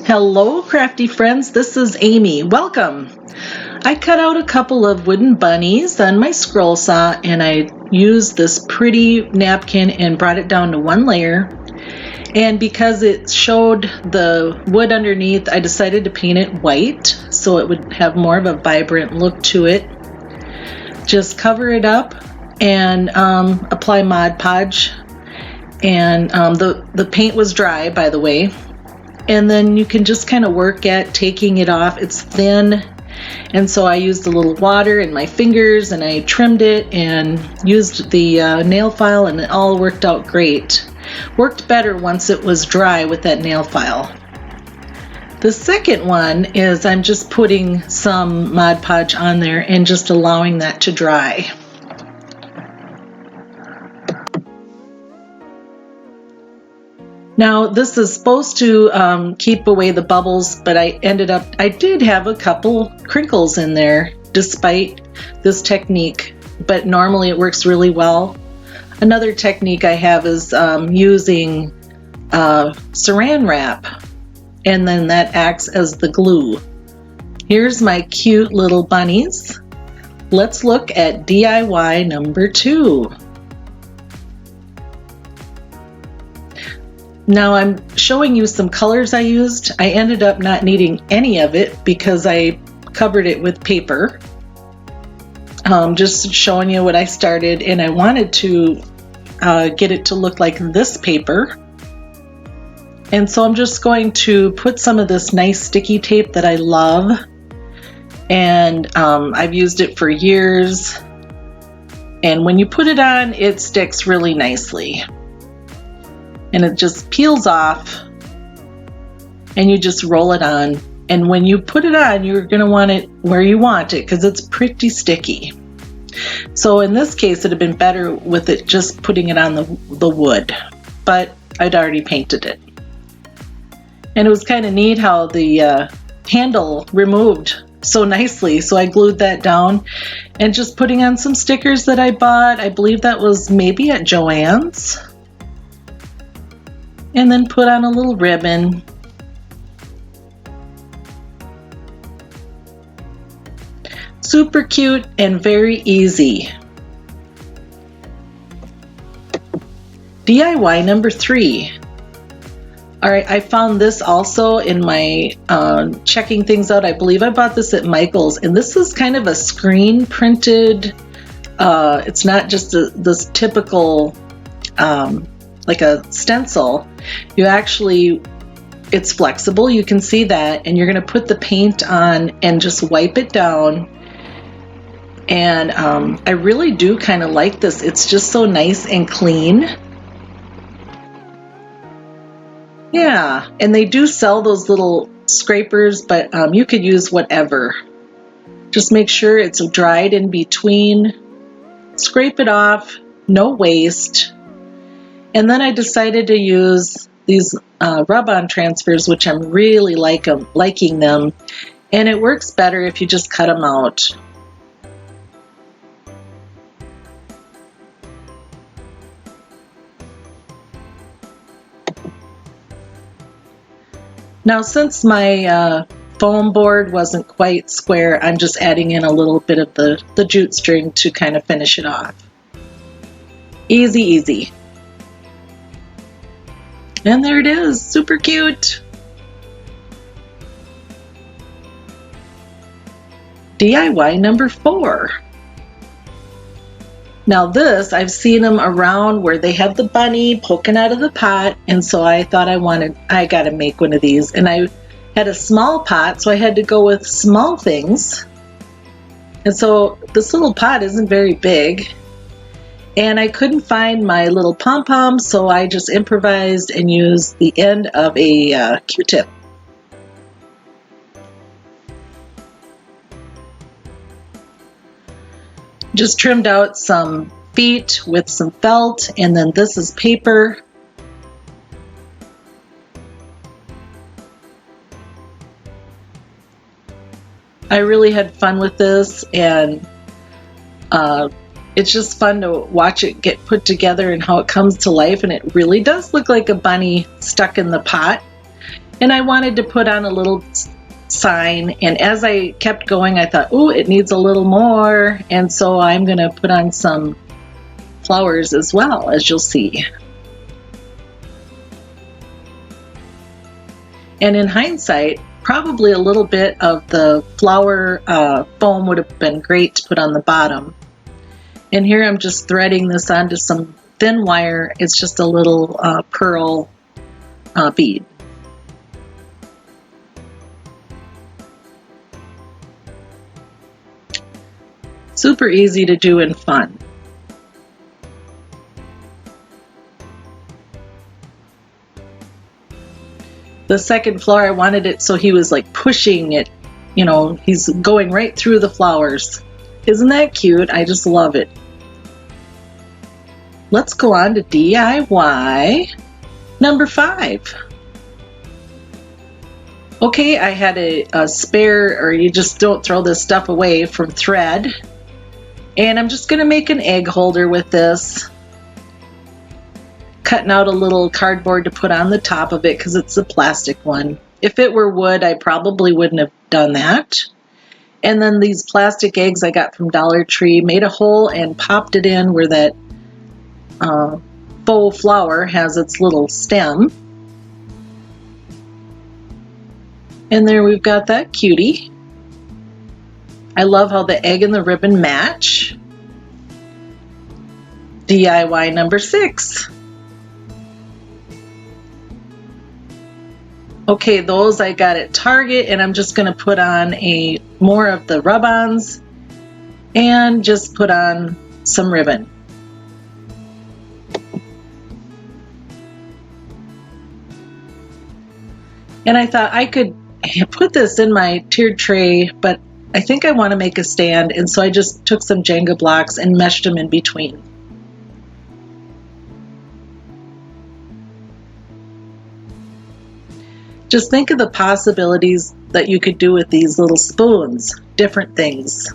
Hello, crafty friends. This is Amy. Welcome. I cut out a couple of wooden bunnies on my scroll saw, and I used this pretty napkin and brought it down to one layer. And because it showed the wood underneath, I decided to paint it white so it would have more of a vibrant look to it. Just cover it up and apply Mod Podge. And the paint was dry, by the way. And then you can just kind of work at taking it off. It's thin, and so I used a little water in my fingers and I trimmed it and used the nail file, and it all worked out great. Worked better once it was dry with that nail file. The second one is I'm just putting some Mod Podge on there and just allowing that to dry. Now this is supposed to keep away the bubbles, but I did have a couple crinkles in there despite this technique, but normally it works really well. Another technique I have is using saran wrap, and then that acts as the glue. Here's my cute little bunnies. Let's look at DIY number 2. Now I'm showing you some colors I used. I ended up not needing any of it because I covered it with paper. Just showing you what I started, and I wanted to get it to look like this paper. And so I'm just going to put some of this nice sticky tape that I love, and I've used it for years. And when you put it on, it sticks really nicely. And it just peels off, and you just roll it on. And when you put it on, you're going to want it where you want it because it's pretty sticky. So in this case, it'd have been better with it just putting it on the wood, but I'd already painted it. And it was kind of neat how the handle removed so nicely. So I glued that down and just putting on some stickers that I bought. I believe that was maybe at Joann's. And then put on a little ribbon. Super cute and very easy. DIY number 3. All right, I found this also in my checking things out. I believe I bought this at Michael's, and this is kind of a screen printed. It's not just this typical like a stencil. It's flexible, you can see that, and you're going to put the paint on and just wipe it down. And I really do kind of like this. It's just so nice and clean. Yeah, and they do sell those little scrapers, but you could use whatever. Just make sure it's dried in between. Scrape it off, no waste. And then I decided to use these rub-on transfers, which I'm really liking them. And it works better if you just cut them out. Now, since my foam board wasn't quite square, I'm just adding in a little bit of the jute string to kind of finish it off. Easy, easy. And there it is, super cute. DIY number 4. Now this, I've seen them around where they have the bunny poking out of the pot, and so I thought I gotta make one of these. And I had a small pot, so I had to go with small things. And so this little pot isn't very big. And I couldn't find my little pom-pom, so I just improvised and used the end of a Q-tip. Just trimmed out some feet with some felt, and then this is paper. I really had fun with this, and it's just fun to watch it get put together and how it comes to life, and it really does look like a bunny stuck in the pot. And I wanted to put on a little sign, and as I kept going I thought, oh, it needs a little more, and so I'm going to put on some flowers as well, as you'll see. And in hindsight, probably a little bit of the flower foam would have been great to put on the bottom. And here I'm just threading this onto some thin wire. It's just a little pearl bead. Super easy to do and fun. The second flower, I wanted it so he was like pushing it, you know, he's going right through the flowers. Isn't that cute? I just love it. Let's go on to DIY number 5. Okay, I had a spare, or you just don't throw this stuff away, from thread. And I'm just going to make an egg holder with this. Cutting out a little cardboard to put on the top of it because it's a plastic one. If it were wood, I probably wouldn't have done that. And then these plastic eggs I got from Dollar Tree, made a hole and popped it in where that faux flower has its little stem. And there we've got that cutie. I love how the egg and the ribbon match. DIY number 6. Okay, those I got at Target, and I'm just going to put on more of the rub-ons and just put on some ribbon. And I thought I could put this in my tiered tray, but I think I want to make a stand, and so I just took some Jenga blocks and meshed them in between. Just think of the possibilities that you could do with these little spoons, different things.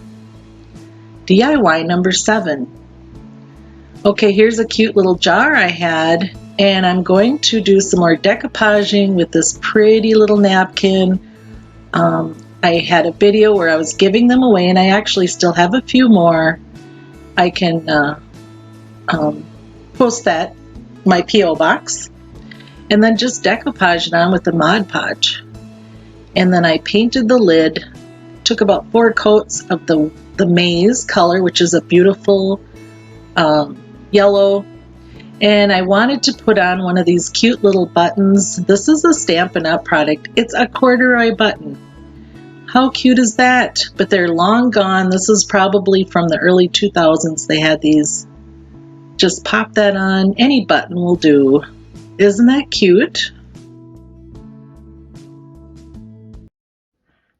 DIY number 7. Okay, here's a cute little jar I had, and I'm going to do some more decoupaging with this pretty little napkin. I had a video where I was giving them away, and I actually still have a few more. I can post that in my P.O. box. And then just decoupage it on with the Mod Podge. And then I painted the lid, took about 4 coats of the maize color, which is a beautiful yellow. And I wanted to put on one of these cute little buttons. This is a Stampin' Up! Product. It's a corduroy button. How cute is that? But they're long gone. This is probably from the early 2000s they had these. Just pop that on. Any button will do. Isn't that cute?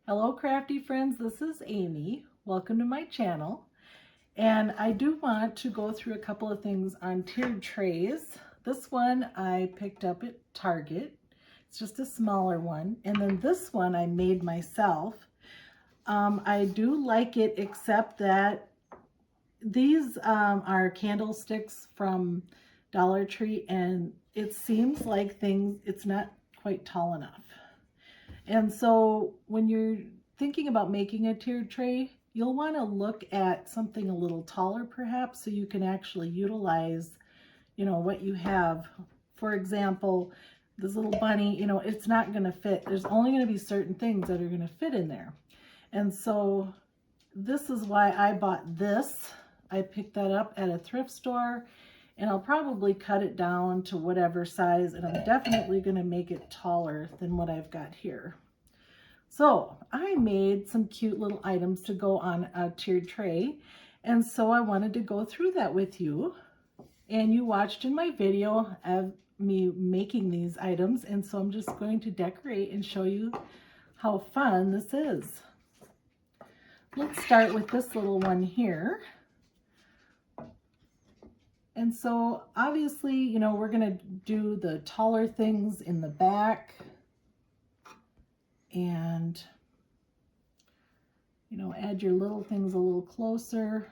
Hello crafty friends, this is Amy. Welcome to my channel. And I do want to go through a couple of things on tiered trays. This one I picked up at Target. It's just a smaller one. And then this one I made myself. I do like it, except that these are candlesticks from Dollar Tree, and it seems like it's not quite tall enough. And so when you're thinking about making a tiered tray, you'll want to look at something a little taller perhaps, so you can actually utilize, you know, what you have. For example, this little bunny, you know, it's not going to fit. There's only going to be certain things that are going to fit in there. And so this is why I bought this. I picked that up at a thrift store, and I'll probably cut it down to whatever size, and I'm definitely going to make it taller than what I've got here. So I made some cute little items to go on a tiered tray, and so I wanted to go through that with you. And you watched in my video of me making these items, and so I'm just going to decorate and show you how fun this is. Let's start with this little one here. And so obviously, you know, we're going to do the taller things in the back, and, you know, add your little things a little closer.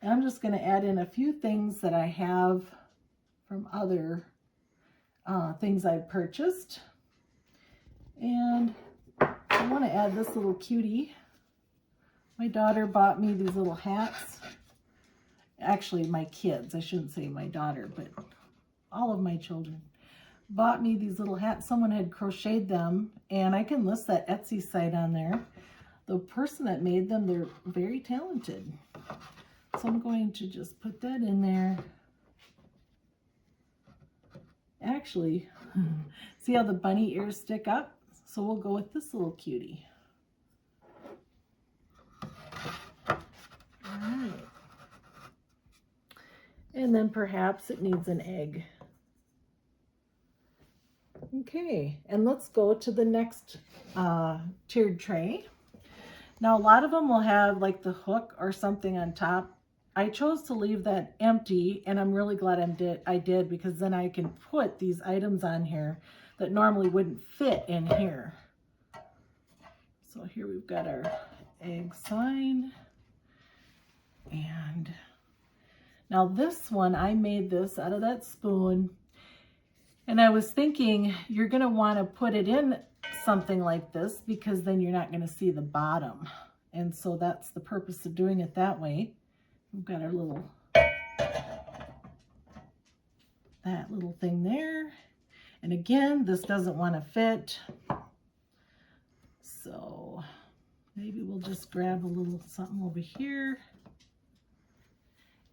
And I'm just going to add in a few things that I have from other things I've purchased. got this little cutie. My daughter bought me these little hats. Actually, my kids. I shouldn't say my daughter, but all of my children bought me these little hats. Someone had crocheted them, and I can list that Etsy site on there. The person that made them, they're very talented. So I'm going to just put that in there. Actually, see how the bunny ears stick up? So we'll go with this little cutie. All right. And then perhaps it needs an egg. Okay, and let's go to the next tiered tray. Now, a lot of them will have like the hook or something on top. I chose to leave that empty, and I'm really glad I did, because then I can put these items on here that normally wouldn't fit in here. So here we've got our egg sign. And now this one, I made this out of that spoon. And I was thinking you're going to want to put it in something like this, because then you're not going to see the bottom. And so that's the purpose of doing it that way. We've got our little, that little thing there. And again, this doesn't want to fit. So maybe we'll just grab a little something over here.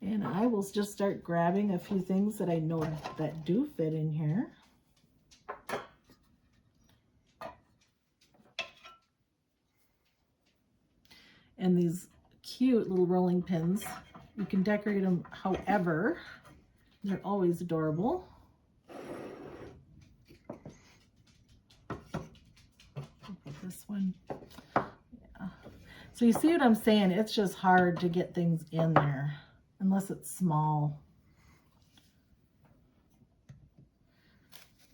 And I will just start grabbing a few things that I know that do fit in here. And these cute little rolling pins, you can decorate them however. They're always adorable. I'll put this one. Yeah. So you see what I'm saying? It's just hard to get things in there unless it's small.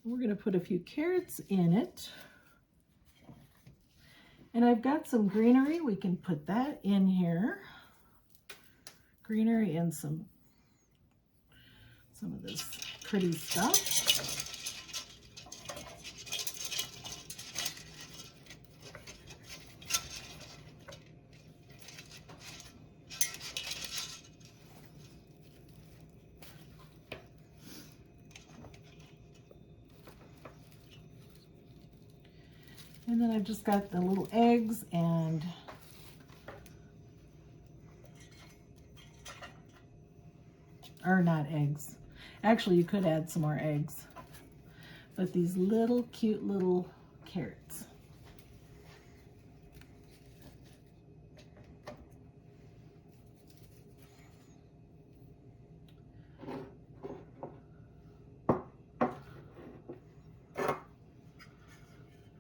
We're going to put a few carrots in it. And I've got some greenery. We can put that in here. Greenery and some of this pretty stuff. And then I've just got the little eggs and or not eggs. Actually, you could add some more eggs. But these little cute little carrots.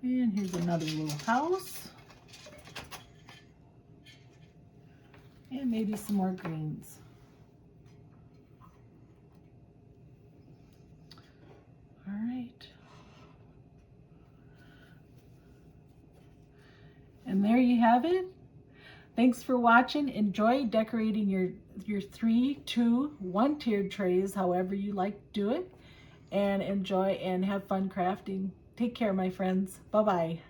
And here's another little house. And maybe some more greens. All right. And there you have it. Thanks for watching. Enjoy decorating your 3, 2, 1 tiered trays, however you like to do it. And enjoy and have fun crafting. Take care, my friends. Bye-bye.